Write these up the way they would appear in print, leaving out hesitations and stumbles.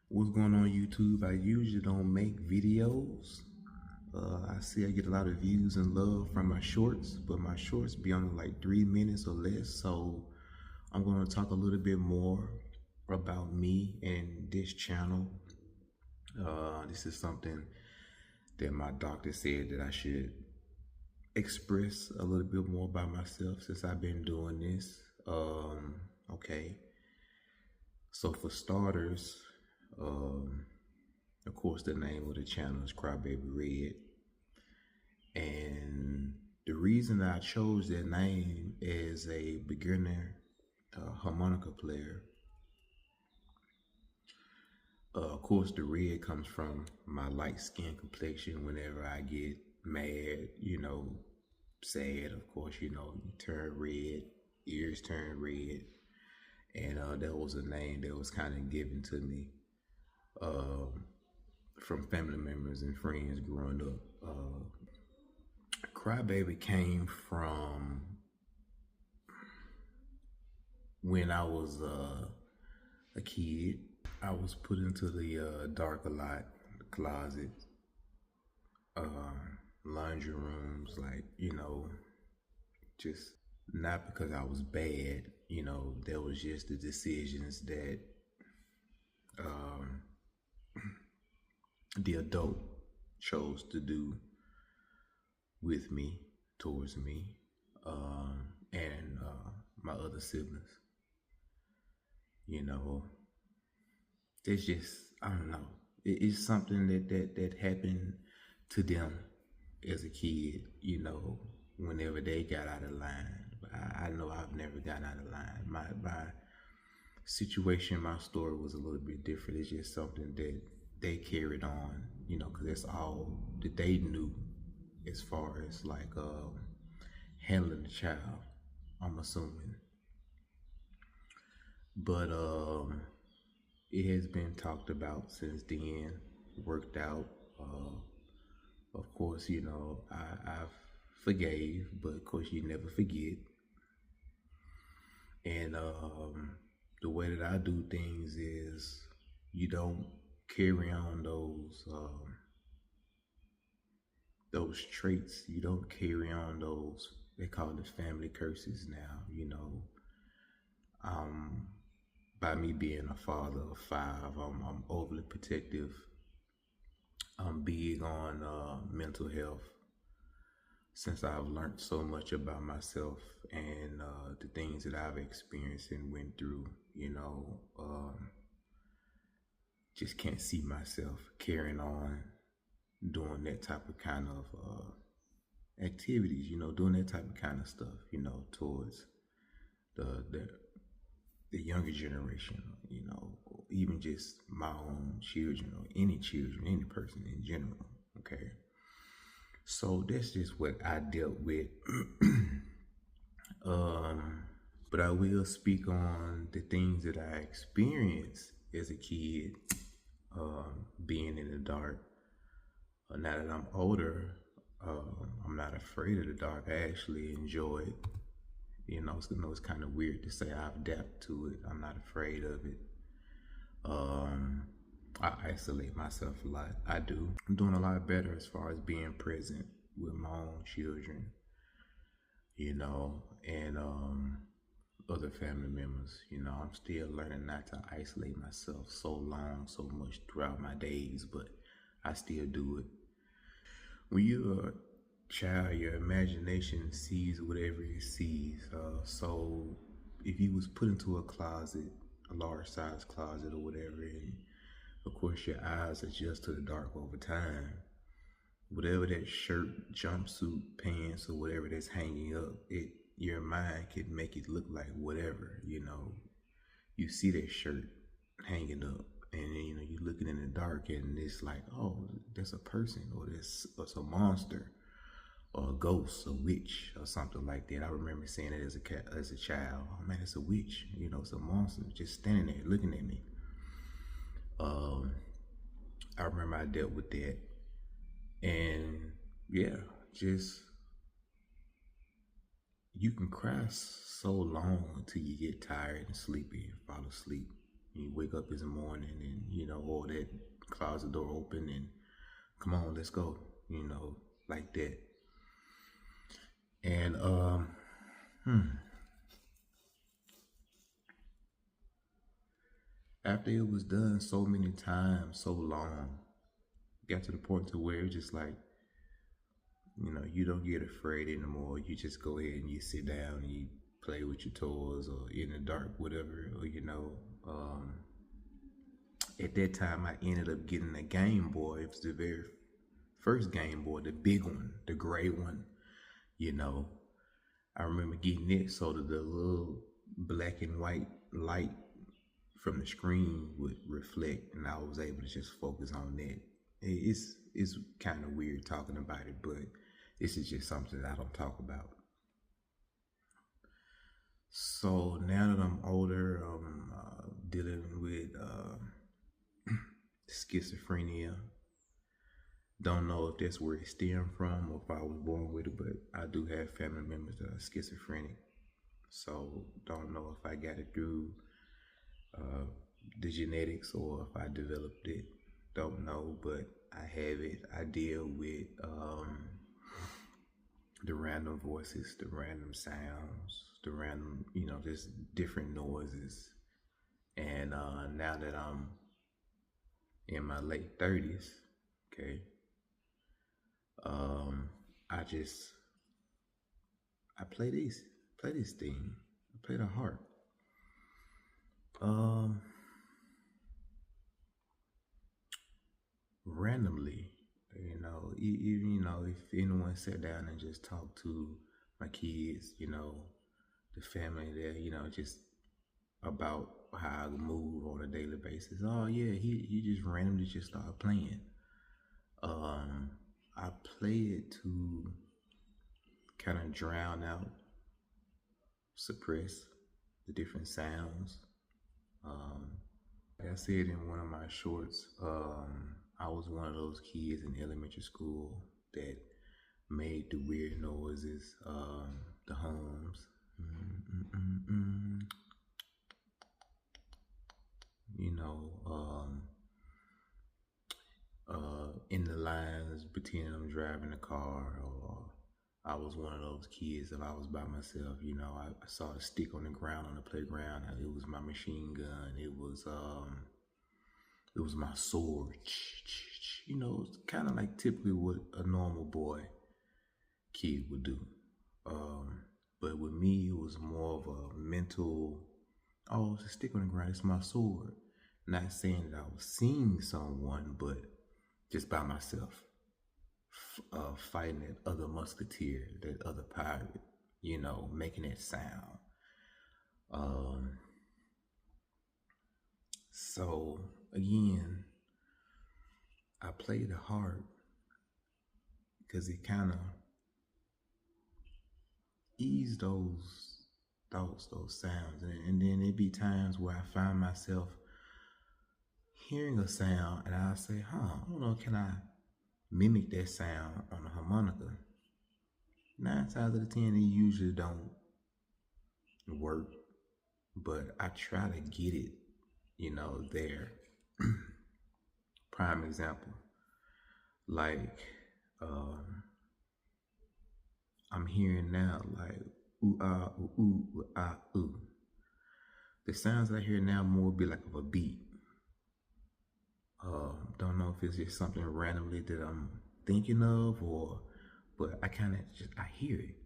What's going on YouTube? I usually don't make videos. I see I get a lot of views and love from my shorts, but my shorts be only like 3 minutes or less. So I'm going to talk a little bit more about me and this channel. This is something that my doctor said that I should express a little bit more about myself since I've been doing this. Okay. So for starters, of course, the name of the channel is Crybaby Red. And the reason I chose that name as a beginner harmonica player, of course, the red comes from my light skin complexion. Whenever I get mad, sad, of course, you turn red, ears turn red. And that was a name that was kind of given to me from family members and friends growing up. Crybaby came from when I was a kid. I was put into the dark a lot, the closet, laundry rooms, like, just not because I was bad, there was just the decisions that the adult chose to do with me, towards me, and my other siblings. It's just, I don't know. It's something that happened to them as a kid, whenever they got out of line. But I know I've never gotten out of line. My situation, my story was a little bit different. It's just something that they carried on, because that's all that they knew as far as like handling the child, I'm assuming. But it has been talked about since then, worked out. Of course, I've forgave, but of course you never forget. And the way that I do things is you don't carry on those traits. You don't carry on those, they call it family curses now, by me being a father of five, I'm overly protective. I'm big on mental health since I've learned so much about myself and the things that I've experienced and went through, just can't see myself carrying on doing that type of kind of activities, doing that type of kind of stuff, towards the younger generation, even just my own children or any children, any person in general. Okay. So that's just what I dealt with. But I will speak on the things that I experienced as a kid, being in the dark. Now that I'm older, I'm not afraid of the dark. I actually enjoy it. It's kind of weird to say I've adapted to it. I'm not afraid of it. I isolate myself a lot. I do. I'm doing a lot better as far as being present with my own children, and other family members. I'm still learning not to isolate myself so much throughout my days, but I still do it. When you're a child, your imagination sees whatever it sees. So if you was put into a closet, a large size closet or whatever, and of course your eyes adjust to the dark over time, whatever that shirt, jumpsuit, pants, or whatever that's hanging up, your mind could make it look like whatever. You see that shirt hanging up, and you're looking in the dark, and it's like, oh, that's a person, or that's a monster, or a ghost, a witch, or something like that. I remember saying it as a child. Oh man, it's a witch. It's a monster just standing there looking at me. I remember I dealt with that, and yeah, just you can cry so long until you get tired and sleepy and fall asleep. You wake up in the morning and, or that closet door open and come on, let's go, like that. And after it was done so many times, so long, got to the point to where it's just like, you don't get afraid anymore. You just go ahead and you sit down and you play with your toys or in the dark, whatever, or at that time I ended up getting a Game Boy. It was the very first Game Boy, the big one, the gray one. I remember getting it so that the little black and white light from the screen would reflect, and I was able to just focus on that. It's kind of weird talking about it, but this is just something that I don't talk about. So now that I'm older, I'm dealing with schizophrenia. Don't know if that's where it stemmed from or if I was born with it, but I do have family members that are schizophrenic. So don't know if I got it through the genetics or if I developed it. Don't know, but I have it. I deal with the random voices, the random sounds, the random, just different noises. And now that I'm in my late 30s, okay, I play this thing. I play the harp. Randomly, even, if anyone sat down and just talked to my kids, the family there, just about how I move on a daily basis. Oh yeah, he just randomly just started playing. I play it to kind of drown out, suppress the different sounds. Like I said in one of my shorts, I was one of those kids in elementary school that made the weird noises, the hums. In the lines between them driving the car, or I was one of those kids if I was by myself. I saw a stick on the ground on the playground. It was my machine gun. It was my sword. It's kind of like typically what a normal boy kid would do. But with me, it was more of a mental, oh, it's a stick on the ground, it's my sword. Not saying that I was seeing someone, but just by myself, fighting that other musketeer, that other pirate, making that sound. So again, I played it hard because it kind of eased those thoughts, those sounds. And then it'd be times where I find myself hearing a sound and I'll say, I don't know, can I mimic that sound on a harmonica? 9 times out of 10, it usually don't work, but I try to get it, there. Prime example, like I'm hearing now, like ooh ah ooh ooh ah ooh. The sounds I hear now more be like of a beat. Don't know if it's just something randomly that I'm thinking of, but I kind of I hear it,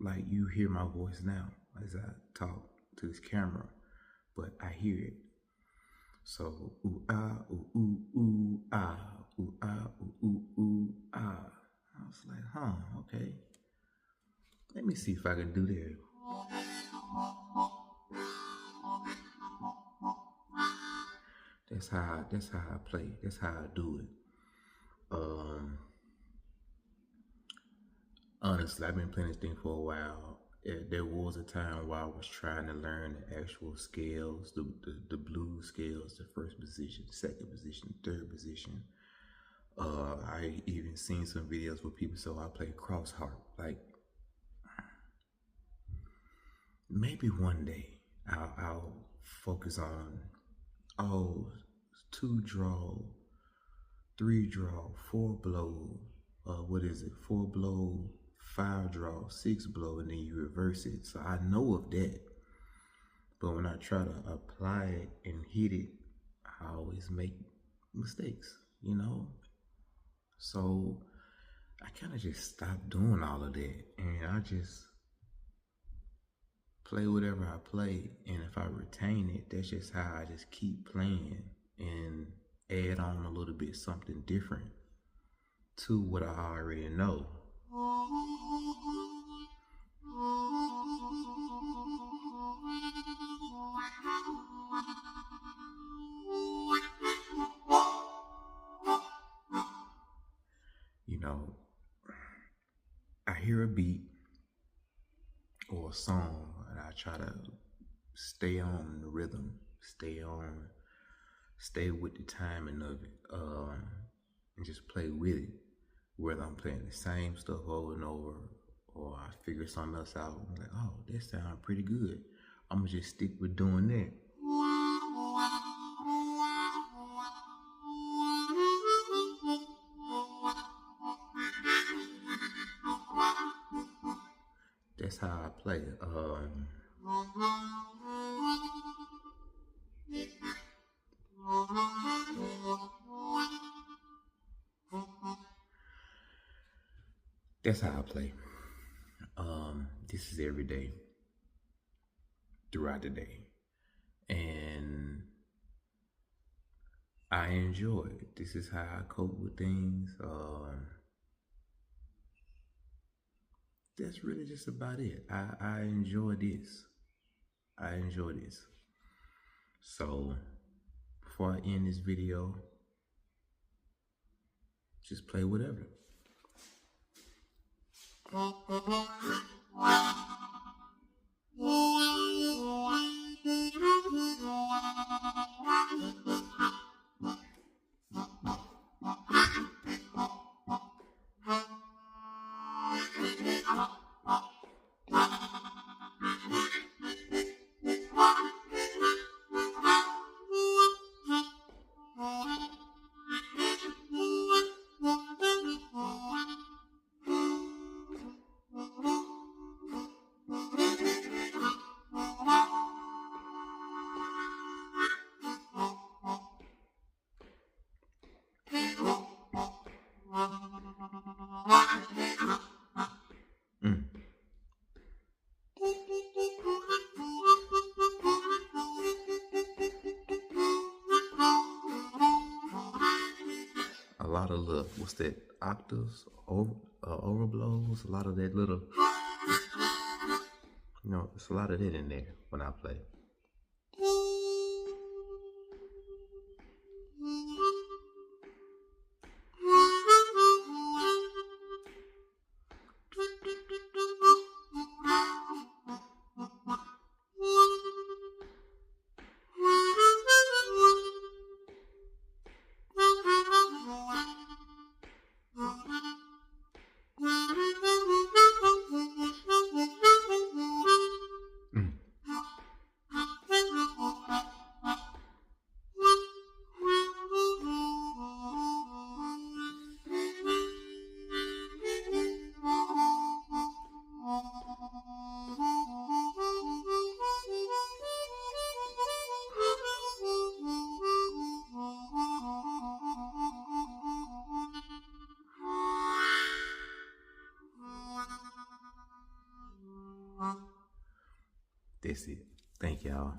like you hear my voice now as I talk to this camera, but I hear it. So ooh ah ooh ooh ooh ah ooh ah ooh ooh ooh ah. I was like, okay. Let me see if I can do that. That's how I play. That's how I do it. Honestly, I've been playing this thing for a while. There was a time where I was trying to learn the actual scales, the blues scales, the first position, second position, third position. I even seen some videos where people say, I play cross harp. Like, maybe one day I'll focus on oh, 2 draw, 3 draw, 4 blow, what is it? 4 blow, 5 draw, 6 blow, and then you reverse it. So I know of that. But when I try to apply it and hit it, I always make mistakes, you know? So I kind of just stopped doing all of that. And I just play whatever I play. And if I retain it, that's just how I just keep playing and add on a little bit something different to what I already know. You know, I hear a beat or a song and I try to stay on the rhythm, stay with the timing of it, and just play with it. Whether I'm playing the same stuff over and over, or I figure something else out, I'm like, oh, that sounds pretty good. I'm gonna just stick with doing that. That's how I play. That's how I play. This is every day, throughout the day, and I enjoy it. This is how I cope with things. That's really just about it. I enjoy this. I enjoy this. So before I end this video, just play whatever. Mm. A lot of what's that? Octaves, overblows, a lot of that little, there's a lot of that in there when I play. Mm. That's it. Thank y'all.